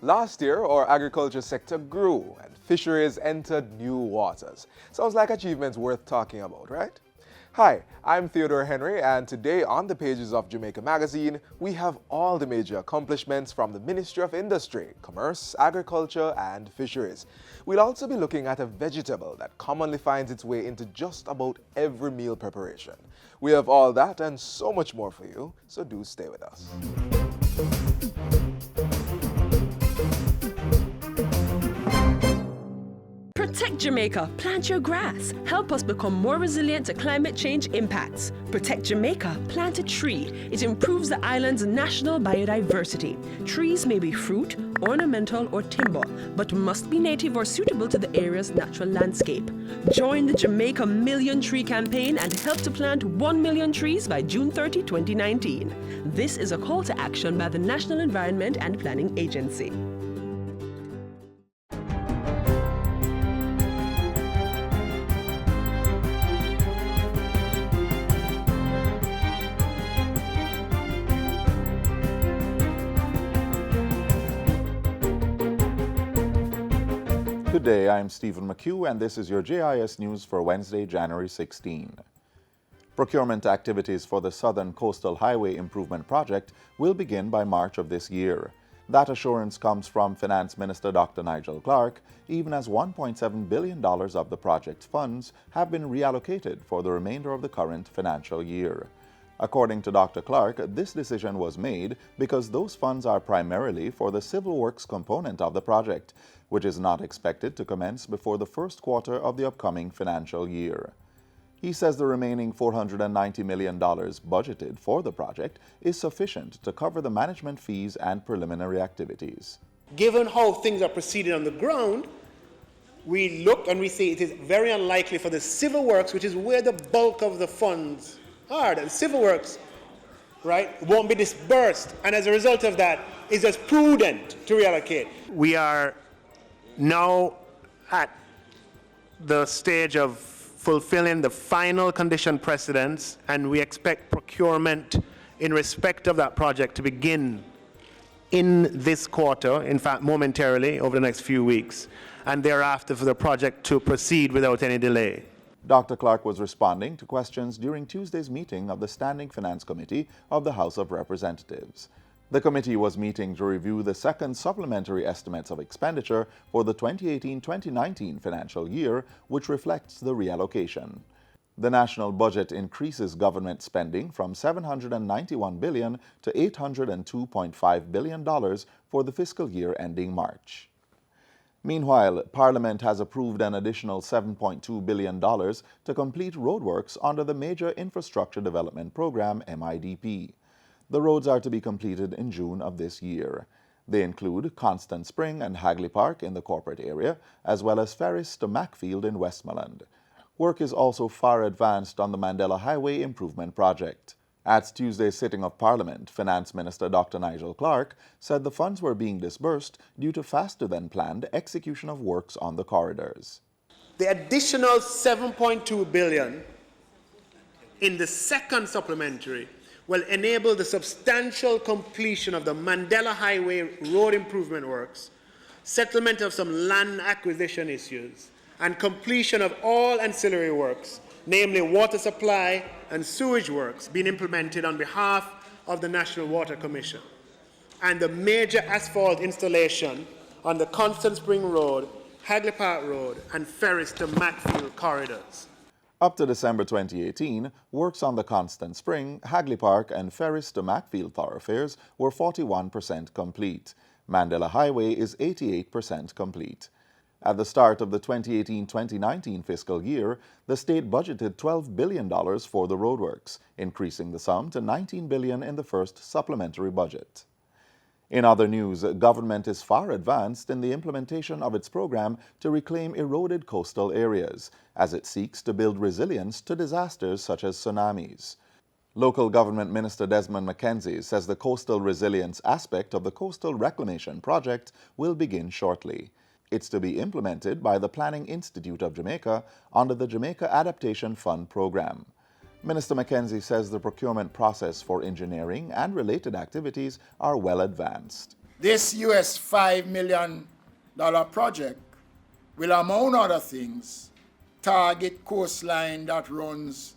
Last year, our agriculture sector grew and fisheries entered new waters. Sounds like achievements worth talking about, right? Hi, I'm Theodore Henry, and today on the pages of Jamaica Magazine, we have all the major accomplishments from the Ministry of Industry, Commerce, Agriculture, and Fisheries. We'll also be looking at a vegetable that commonly finds its way into just about every meal preparation. We have all that and so much more for you, so do stay with us. Protect Jamaica, plant your grass. Help us become more resilient to climate change impacts. Protect Jamaica, plant a tree. It improves the island's national biodiversity. Trees may be fruit, ornamental, or timber, but must be native or suitable to the area's natural landscape. Join the Jamaica Million Tree Campaign and help to plant 1 million trees by June 30, 2019. This is a call to action by the National Environment and Planning Agency. Good day, I'm Stephen McHugh, and this is your JIS News for Wednesday, January 16. Procurement activities for the Southern Coastal Highway Improvement Project will begin by March of this year. That assurance comes from Finance Minister Dr. Nigel Clarke, even as $1.7 billion of the project's funds have been reallocated for the remainder of the current financial year. According to Dr. Clarke, this decision was made because those funds are primarily for the civil works component of the project, which is not expected to commence before the first quarter of the upcoming financial year. He says the remaining $490 million budgeted for the project is sufficient to cover the management fees and preliminary activities. Given how things are proceeding on the ground, we look and we say it is very unlikely for the civil works, which is where the bulk of the funds are, that the civil works, right, won't be disbursed. And as a result of that, it's just prudent to reallocate. We are now at the stage of fulfilling the final condition precedents, and we expect procurement in respect of that project to begin in this quarter, in fact momentarily over the next few weeks, and thereafter for the project to proceed without any delay. Dr. Clarke was responding to questions during Tuesday's meeting of the Standing Finance Committee of the House of Representatives. The committee was meeting to review the second supplementary estimates of expenditure for the 2018-2019 financial year, which reflects the reallocation. The national budget increases government spending from $791 billion to $802.5 billion for the fiscal year ending March. Meanwhile, Parliament has approved an additional $7.2 billion to complete roadworks under the Major Infrastructure Development Program, MIDP. The roads are to be completed in June of this year. They include Constant Spring and Hagley Park in the corporate area, as well as Ferris to Macfield in Westmoreland. Work is also far advanced on the Mandela Highway Improvement Project. At Tuesday's sitting of Parliament, Finance Minister Dr. Nigel Clarke said the funds were being disbursed due to faster-than-planned execution of works on the corridors. The additional $7.2 billion in the second supplementary will enable the substantial completion of the Mandela Highway road improvement works, settlement of some land acquisition issues, and completion of all ancillary works, namely water supply and sewage works being implemented on behalf of the National Water Commission, and the major asphalt installation on the Constant Spring Road, Hagley Park Road, and Ferris to Macfield corridors. Up to December 2018, works on the Constant Spring, Hagley Park, and Ferris to Macfield thoroughfares were 41% complete. Mandela Highway is 88% complete. At the start of the 2018-2019 fiscal year, the state budgeted $12 billion for the roadworks, increasing the sum to $19 billion in the first supplementary budget. In other news, government is far advanced in the implementation of its program to reclaim eroded coastal areas, as it seeks to build resilience to disasters such as tsunamis. Local Government Minister Desmond McKenzie says the coastal resilience aspect of the Coastal Reclamation Project will begin shortly. It's to be implemented by the Planning Institute of Jamaica under the Jamaica Adaptation Fund program. Minister McKenzie says the procurement process for engineering and related activities are well advanced. This US $5 million project will, among other things, target coastline that runs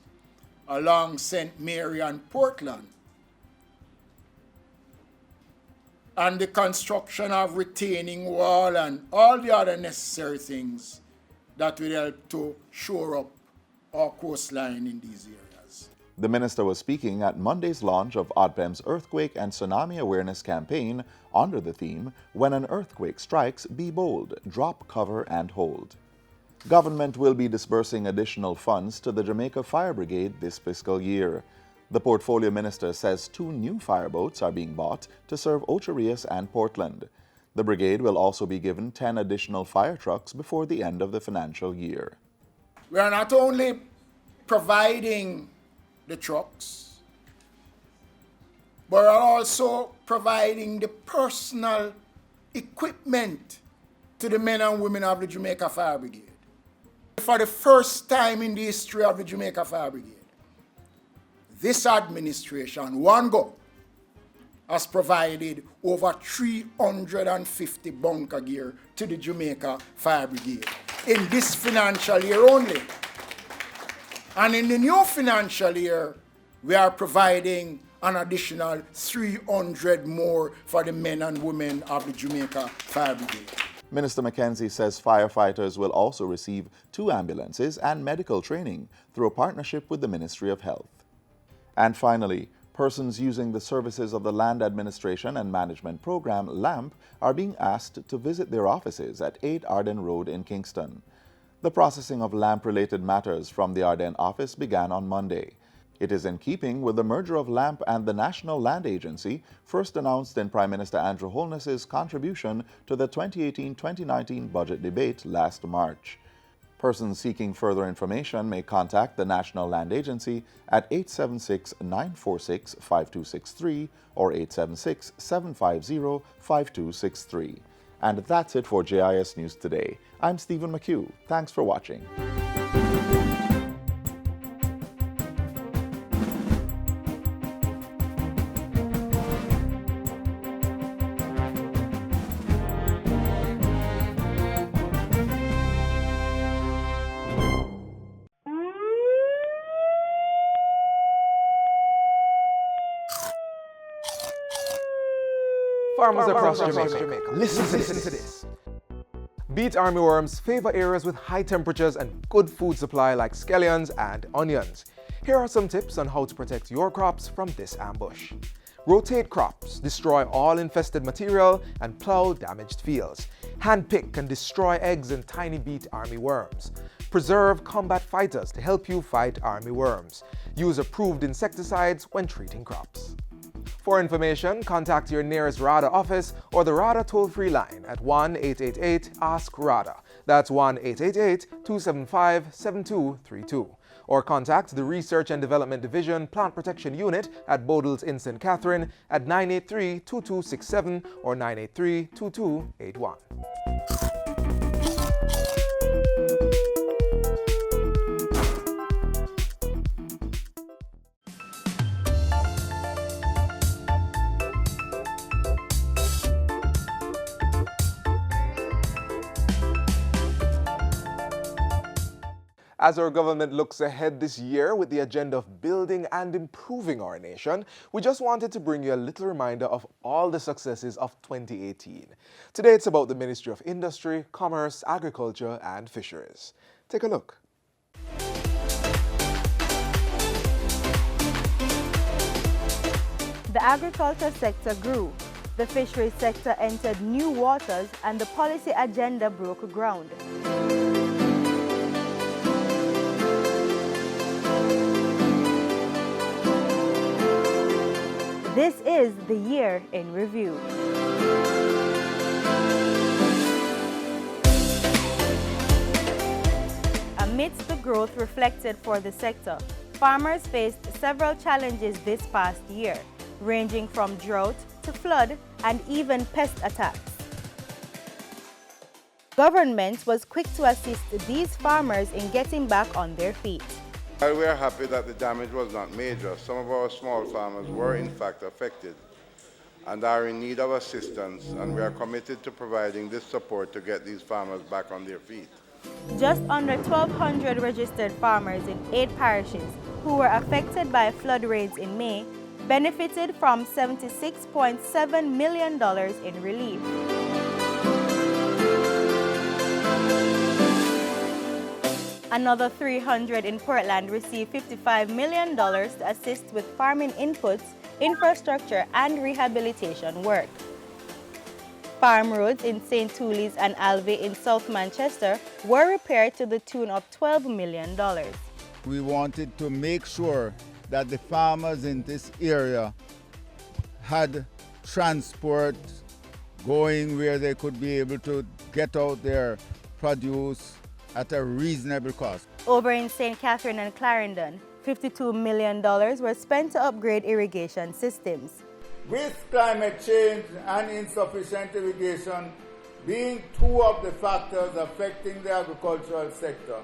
along St. Mary and Portland, and the construction of retaining wall and all the other necessary things that will help to shore up our coastline in these areas. The minister was speaking at Monday's launch of ODPEM's Earthquake and Tsunami Awareness Campaign under the theme, When an Earthquake Strikes, Be Bold, Drop, Cover, and Hold. Government will be disbursing additional funds to the Jamaica Fire Brigade this fiscal year. The portfolio minister says 2 new fireboats are being bought to serve Ocho Rios and Portland. The brigade will also be given 10 additional fire trucks before the end of the financial year. We are not only providing the trucks, but are also providing the personal equipment to the men and women of the Jamaica Fire Brigade. For the first time in the history of the Jamaica Fire Brigade, this administration, one go, has provided over 350 bunker gear to the Jamaica Fire Brigade in this financial year only. And in the new financial year, we are providing an additional 300 more for the men and women of the Jamaica Fire Brigade. Minister Mackenzie says firefighters will also receive 2 ambulances and medical training through a partnership with the Ministry of Health. And finally, persons using the services of the Land Administration and Management Program, LAMP, are being asked to visit their offices at 8 Arden Road in Kingston. The processing of LAMP-related matters from the Arden office began on Monday. It is in keeping with the merger of LAMP and the National Land Agency, first announced in Prime Minister Andrew Holness's contribution to the 2018-2019 budget debate last March. Persons seeking further information may contact the National Land Agency at 876-946-5263 or 876-750-5263. And that's it for JIS News Today. I'm Stephen McHugh. Thanks for watching. Farmers across Jamaica, listen to this. Beet armyworms favor areas with high temperatures and good food supply like scallions and onions. Here are some tips on how to protect your crops from this ambush. Rotate crops, destroy all infested material, and plow damaged fields. Hand-pick and destroy eggs and tiny beet armyworms. Preserve combat fighters to help you fight armyworms. Use approved insecticides when treating crops. For information, contact your nearest RADA office or the RADA toll-free line at 1-888-ASK-RADA. That's 1-888-275-7232. Or contact the Research and Development Division Plant Protection Unit at Bodles in St. Catherine at 983-2267 or 983-2281. As our government looks ahead this year with the agenda of building and improving our nation, we just wanted to bring you a little reminder of all the successes of 2018. Today it's about the Ministry of Industry, Commerce, Agriculture and Fisheries. Take a look. The agriculture sector grew, the fisheries sector entered new waters, and the policy agenda broke ground. This is the year in review. Amidst the growth reflected for the sector, farmers faced several challenges this past year, ranging from drought to flood and even pest attacks. Government was quick to assist these farmers in getting back on their feet. While we are happy that the damage was not major, some of our small farmers were in fact affected. and are in need of assistance, and we are committed to providing this support to get these farmers back on their feet. Just under 1,200 registered farmers in 8 parishes who were affected by flood raids in May benefited from $76.7 million in relief. Another 300 in Portland received $55 million to assist with farming inputs, infrastructure, and rehabilitation work. Farm roads in St. Tullies and Alvey in South Manchester were repaired to the tune of $12 million. We wanted to make sure that the farmers in this area had transport going where they could be able to get out their produce at a reasonable cost. Over in St. Catherine and Clarendon, $52 million were spent to upgrade irrigation systems. With climate change and insufficient irrigation being two of the factors affecting the agricultural sector,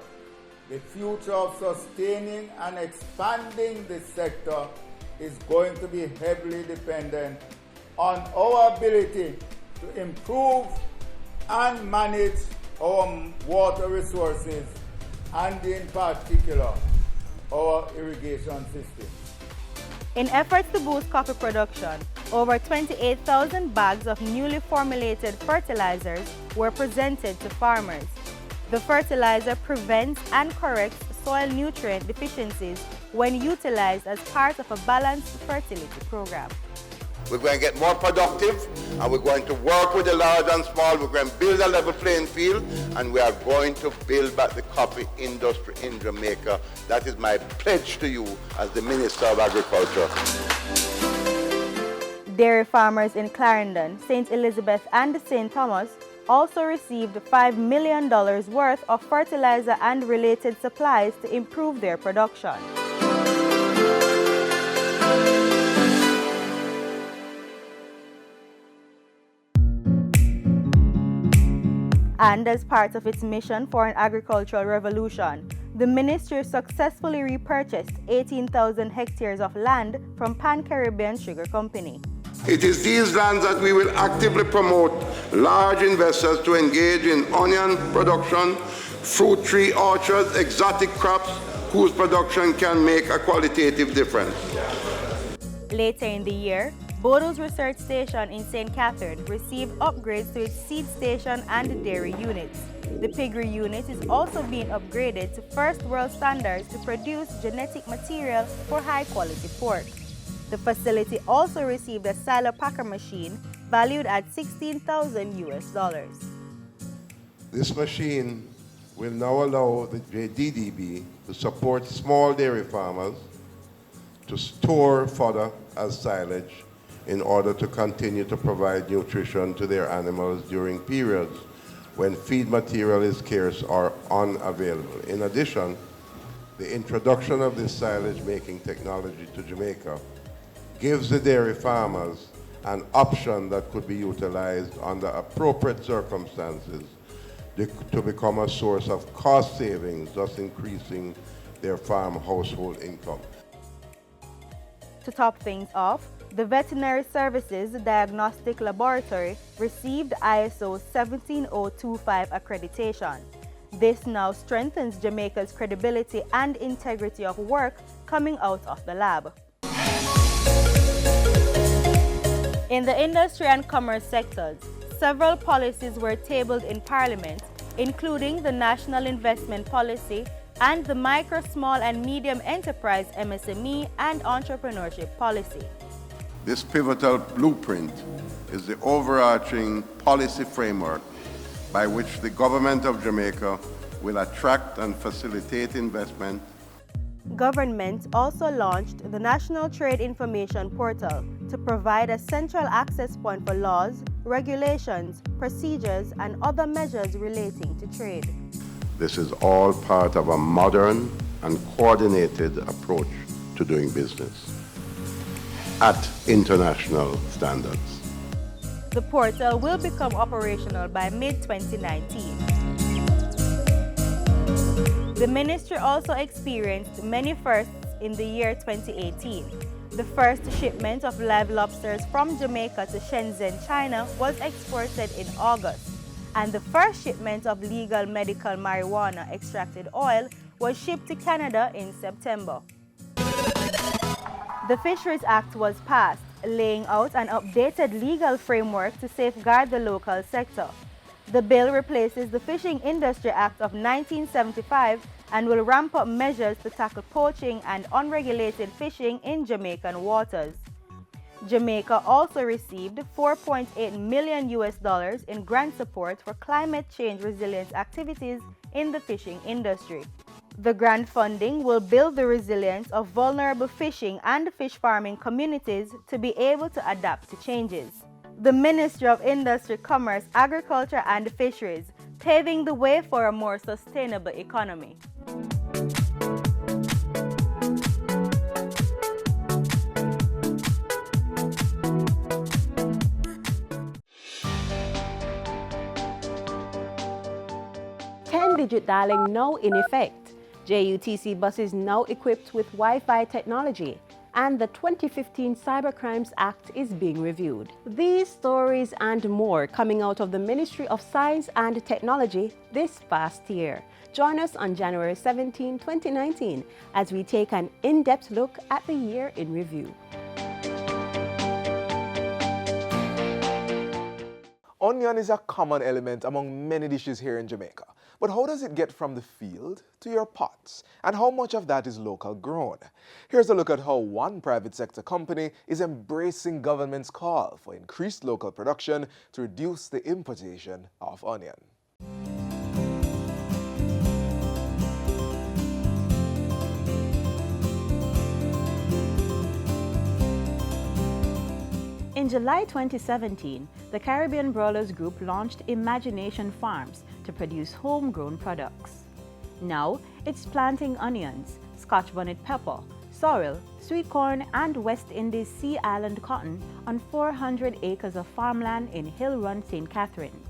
the future of sustaining and expanding this sector is going to be heavily dependent on our ability to improve and manage our water resources and in particular our irrigation system. In efforts to boost coffee production, over 28,000 bags of newly formulated fertilizers were presented to farmers. The fertilizer prevents and corrects soil nutrient deficiencies when utilized as part of a balanced fertility program. We're going to get more productive, and we're going to work with the large and small. We're going to build a level playing field, and we are going to build back the coffee industry in Jamaica. That is my pledge to you as the Minister of Agriculture. Dairy farmers in Clarendon, St. Elizabeth, and St. Thomas also received $5 million worth of fertilizer and related supplies to improve their production. And as part of its mission for an agricultural revolution, the ministry successfully repurchased 18,000 hectares of land from Pan Caribbean Sugar Company. It is these lands that we will actively promote large investors to engage in onion production, fruit tree orchards, exotic crops whose production can make a qualitative difference. Later in the year, Bodo's Research Station in St. Catherine received upgrades to its seed station and dairy units. The piggery unit is also being upgraded to first world standards to produce genetic material for high-quality pork. The facility also received a silo packer machine valued at $16,000 US. This machine will now allow the JDDB to support small dairy farmers to store fodder as silage in order to continue to provide nutrition to their animals during periods when feed material is scarce or unavailable. In addition, the introduction of this silage making technology to Jamaica gives the dairy farmers an option that could be utilized under appropriate circumstances to become a source of cost savings, thus increasing their farm household income. To top things off, the Veterinary Services Diagnostic Laboratory received ISO 17025 accreditation. This now strengthens Jamaica's credibility and integrity of work coming out of the lab. In the industry and commerce sectors, several policies were tabled in Parliament, including the National Investment Policy and the Micro, Small and Medium Enterprise MSME and Entrepreneurship Policy. This pivotal blueprint is the overarching policy framework by which the government of Jamaica will attract and facilitate investment. Government also launched the National Trade Information Portal to provide a central access point for laws, regulations, procedures, and other measures relating to trade. This is all part of a modern and coordinated approach to doing business at international standards. The portal will become operational by mid-2019. The ministry also experienced many firsts in the year 2018. The first shipment of live lobsters from Jamaica to Shenzhen, China was exported in August, and the first shipment of legal medical marijuana extracted oil was shipped to Canada in September. The Fisheries Act was passed, laying out an updated legal framework to safeguard the local sector. The bill replaces the Fishing Industry Act of 1975 and will ramp up measures to tackle poaching and unregulated fishing in Jamaican waters. Jamaica also received $4.8 million in grant support for climate change resilience activities in the fishing industry. The grant funding will build the resilience of vulnerable fishing and fish farming communities to be able to adapt to changes. The Ministry of Industry, Commerce, Agriculture and Fisheries, paving the way for a more sustainable economy. Ten-digit dialing now in effect. JUTC buses now equipped with Wi-Fi technology, and the 2015 Cybercrimes Act is being reviewed. These stories and more coming out of the Ministry of Science and Technology this past year. Join us on January 17, 2019, as we take an in-depth look at the year in review. Onion is a common element among many dishes here in Jamaica. But how does it get from the field to your pots? And how much of that is local grown? Here's a look at how one private sector company is embracing government's call for increased local production to reduce the importation of onion. In July 2017, the Caribbean Brawlers Group launched Imagination Farms to produce homegrown products. Now, it's planting onions, Scotch bonnet pepper, sorrel, sweet corn, and West Indies Sea Island cotton on 400 acres of farmland in Hill Run, St. Catherine.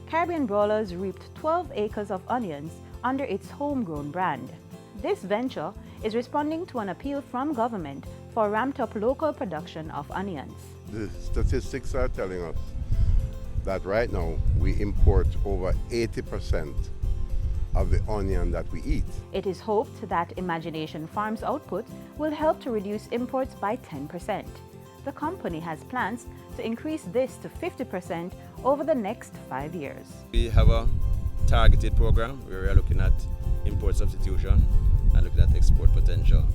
Caribbean Brawlers reaped 12 acres of onions under its homegrown brand. This venture is responding to an appeal from government for ramped-up local production of onions. The statistics are telling us that right now we import over 80% of the onion that we eat. It is hoped that Imagination Farms' output will help to reduce imports by 10%. The company has plans to increase this to 50% over the next 5 years. We have a targeted program where we are looking at import substitution and looking at export potential.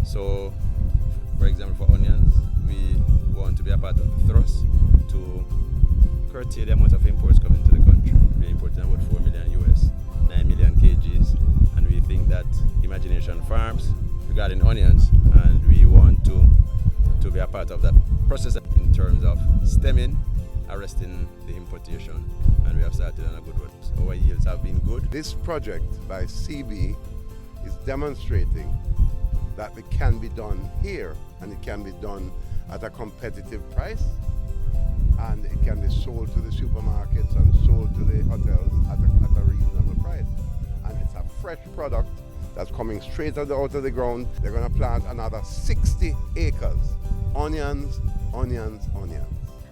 So, for example, for onions, we want to be a part of the thrust to curtail the amount of imports coming to the country. We're importing about 4 million US, 9 million kgs, and we think that Imagination Farms regarding onions, and we want to be a part of that process in terms of stemming, arresting the importation, and we have started on a good road. Our yields have been good. This project by CB is demonstrating that it can be done here, and it can be done at a competitive price, and it can be sold to the supermarkets and sold to the hotels at a reasonable price. And it's a fresh product that's coming straight out of the ground. They're going to plant another 60 acres. Onions, onions, onions.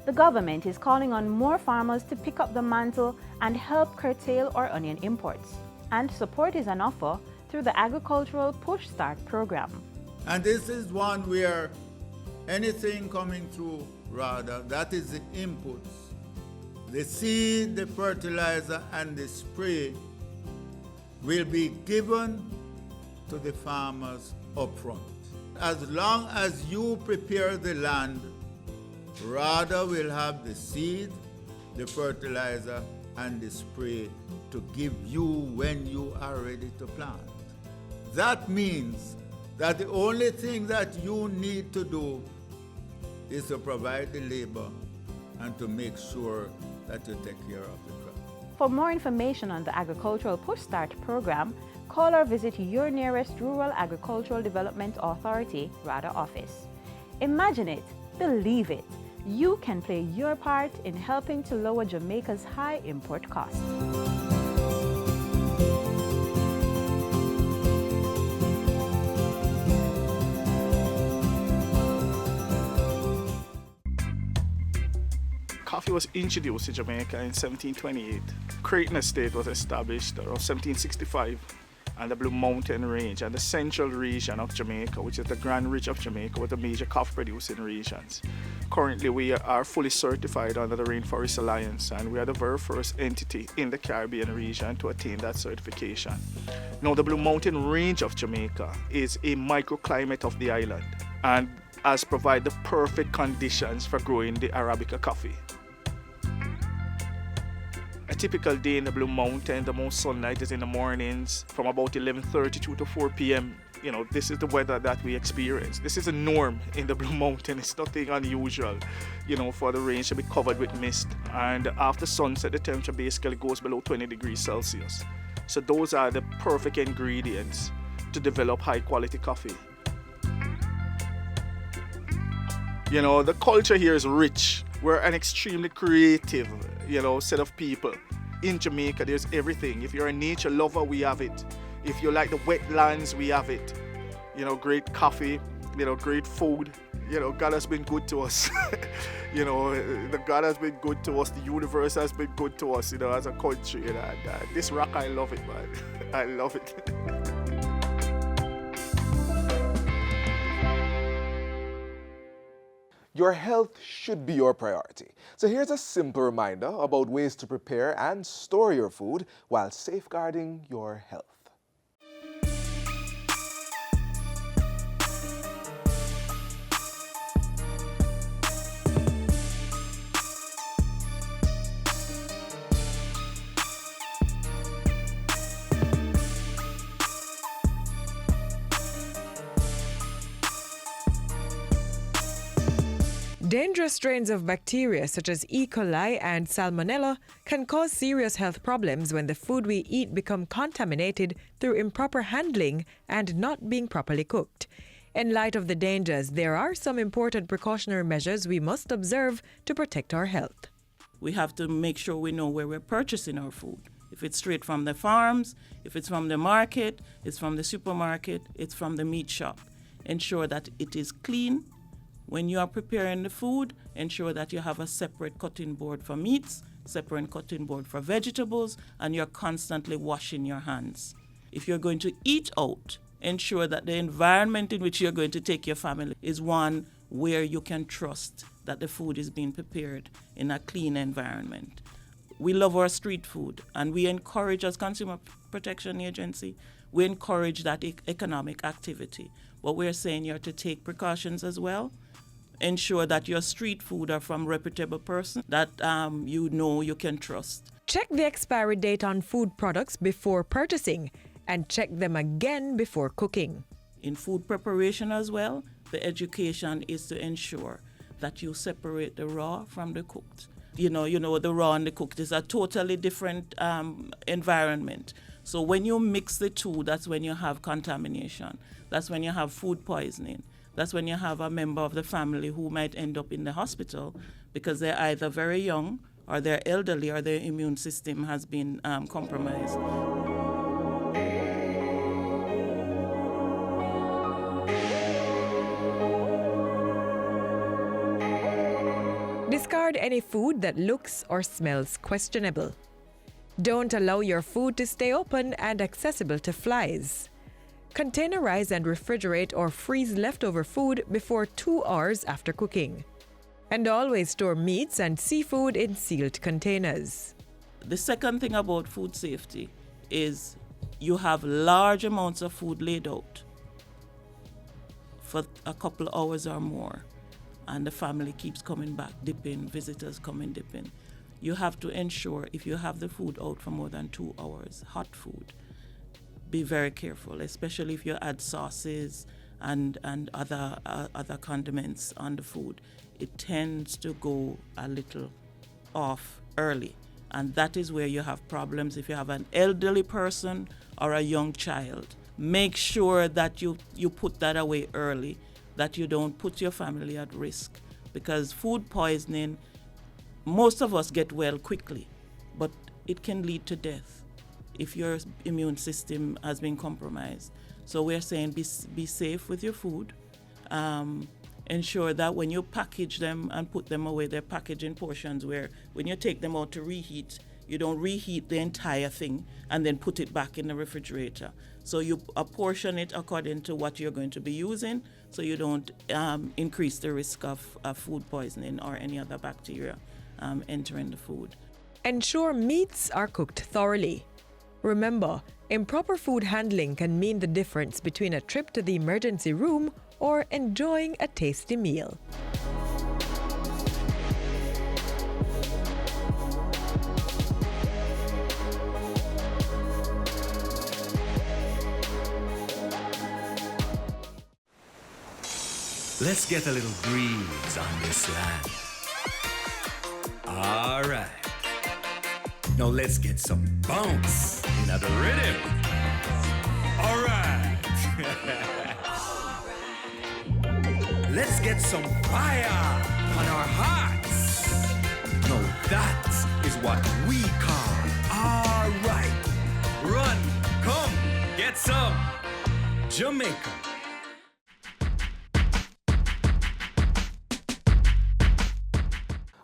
The government is calling on more farmers to pick up the mantle and help curtail our onion imports. And support is on offer through the Agricultural Push Start program. And this is one where anything coming through, rather, that is the inputs. The seed, the fertilizer, and the spray will be given to the farmers up front. As long as you prepare the land, rather will have the seed, the fertilizer, and the spray to give you when you are ready to plant. That means that the only thing that you need to do is to provide the labor and to make sure that you take care of the crop. For more information on the Agricultural Push Start program, call or visit your nearest Rural Agricultural Development Authority, RADA office. Imagine it, believe it. You can play your part in helping to lower Jamaica's high import costs. Coffee was introduced to Jamaica in 1728. Creighton Estate was established around 1765, and the Blue Mountain Range and the central region of Jamaica, which is the Grand Ridge of Jamaica, were the major coffee producing regions. Currently, we are fully certified under the Rainforest Alliance, and we are the very first entity in the Caribbean region to attain that certification. Now, the Blue Mountain Range of Jamaica is a microclimate of the island and has provided the perfect conditions for growing the Arabica coffee. A typical day in the Blue Mountain, the most sunlight is in the mornings from about 11:32 to 4 p.m. You know, this is the weather that we experience. This is a norm in the Blue Mountain. It's nothing unusual, you know, for the range to be covered with mist. And after sunset, the temperature basically goes below 20 degrees Celsius. So those are the perfect ingredients to develop high quality coffee. You know, the culture here is rich. We're an extremely creative, you know, set of people. In Jamaica, there's everything. If you're a nature lover, we have it. If you like the wetlands, we have it. You know, great coffee, you know, great food. You know, God has been good to us. You know, the God has been good to us. The universe has been good to us, you know, as a country. You know, and, this rock, I love it, man. I love it. Your health should be your priority. So here's a simple reminder about ways to prepare and store your food while safeguarding your health. Dangerous strains of bacteria such as E. coli and Salmonella can cause serious health problems when the food we eat become contaminated through improper handling and not being properly cooked. In light of the dangers, there are some important precautionary measures we must observe to protect our health. We have to make sure we know where we're purchasing our food. If it's straight from the farms, if it's from the market, it's from the supermarket, it's from the meat shop. Ensure that it is clean. When you are preparing the food, ensure that you have a separate cutting board for meats, separate cutting board for vegetables, and you're constantly washing your hands. If you're going to eat out, ensure that the environment in which you're going to take your family is one where you can trust that the food is being prepared in a clean environment. We love our street food, and we encourage, as Consumer Protection Agency, we encourage that economic activity. But we're saying you're to take precautions as well. Ensure that your street food are from reputable person that you know you can trust. Check the expiry date on food products before purchasing and check them again before cooking. In food preparation as well, the education is to ensure that you separate the raw from the cooked. You know the raw and the cooked is a totally different environment. So when you mix the two, that's when you have contamination. That's when you have food poisoning. That's when you have a member of the family who might end up in the hospital because they're either very young or they're elderly or their immune system has been compromised. Discard any food that looks or smells questionable. Don't allow your food to stay open and accessible to flies. Containerize and refrigerate or freeze leftover food before 2 hours after cooking. And always store meats and seafood in sealed containers. The second thing about food safety is you have large amounts of food laid out for a couple of hours or more, and the family keeps coming back, dipping, visitors coming, dipping. You have to ensure if you have the food out for more than 2 hours, hot food, be very careful, especially if you add sauces and other condiments on the food. It tends to go a little off early, and that is where you have problems if you have an elderly person or a young child. Make sure that you put that away early, that you don't put your family at risk, because food poisoning, most of us get well quickly, but it can lead to death if your immune system has been compromised. So we're saying be safe with your food. ensure that when you package them and put them away, they're packaged in portions where when you take them out to reheat, you don't reheat the entire thing and then put it back in the refrigerator. So you apportion it according to what you're going to be using, so you don't increase the risk of food poisoning or any other bacteria entering the food. Ensure meats are cooked thoroughly. Remember, improper food handling can mean the difference between a trip to the emergency room or enjoying a tasty meal. Let's get a little breeze on this land. All right. Now let's get some bounce in the rhythm. All right. Let's get some fire on our hearts. Now that is what we call all right. Run, come, get some Jamaica.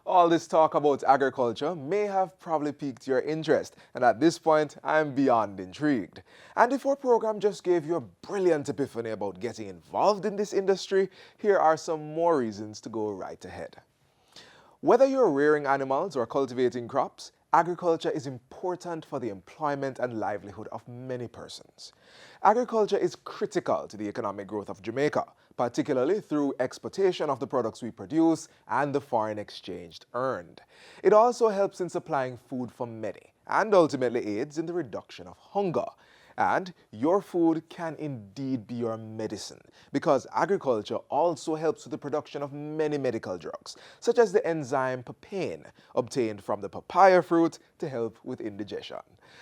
All this talk about agriculture may have probably piqued your interest, and at this point, I'm beyond intrigued. And if our program just gave you a brilliant epiphany about getting involved in this industry, here are some more reasons to go right ahead. Whether you're rearing animals or cultivating crops, agriculture is important for the employment and livelihood of many persons. Agriculture is critical to the economic growth of Jamaica, particularly through exportation of the products we produce and the foreign exchange earned. It also helps in supplying food for many and ultimately aids in the reduction of hunger. And your food can indeed be your medicine, because agriculture also helps with the production of many medical drugs, such as the enzyme papain, obtained from the papaya fruit to help with indigestion.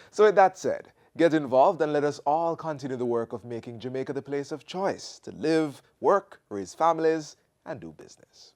So with that said, get involved and let us all continue the work of making Jamaica the place of choice to live, work, raise families, and do business.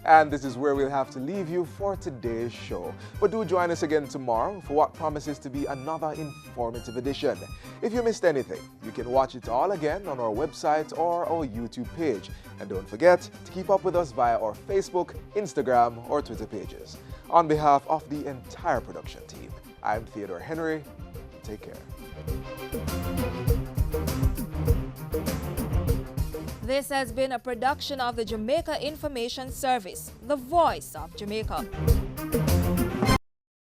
And this is where we'll have to leave you for today's show. But do join us again tomorrow for what promises to be another informative edition. If you missed anything, you can watch it all again on our website or our YouTube page. And don't forget to keep up with us via our Facebook, Instagram, or Twitter pages. On behalf of the entire production team, I'm Theodore Henry. Take care. This has been a production of the Jamaica Information Service, the voice of Jamaica.